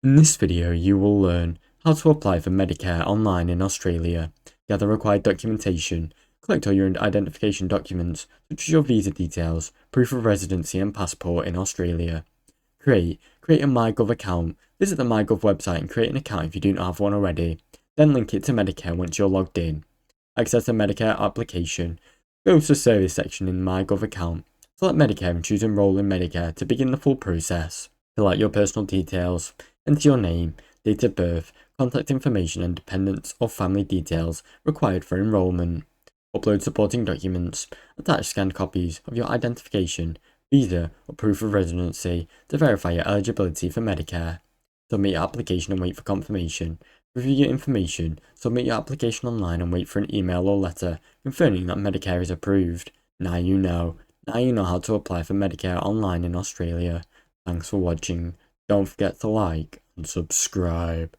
In this video, you will learn how to apply for Medicare online in Australia, gather required documentation, collect all your identification documents such as your visa details, proof of residency and passport in Australia. Create a myGov account. Visit the myGov website and create an account if you do not have one already. Then link it to Medicare once you're logged in. Access the Medicare application. Go to the service section in myGov account. Select Medicare and choose Enroll in Medicare to begin the full process. Fill out your personal details. Enter your name, date of birth, contact information and dependents or family details required for enrollment. Upload supporting documents. Attach scanned copies of your identification, visa or proof of residency to verify your eligibility for Medicare. Submit your application and wait for confirmation. Review your information. Submit your application online and wait for an email or letter confirming that Medicare is approved. Now you know. Now you know how to apply for Medicare online in Australia. Thanks for watching. Don't forget to like and subscribe.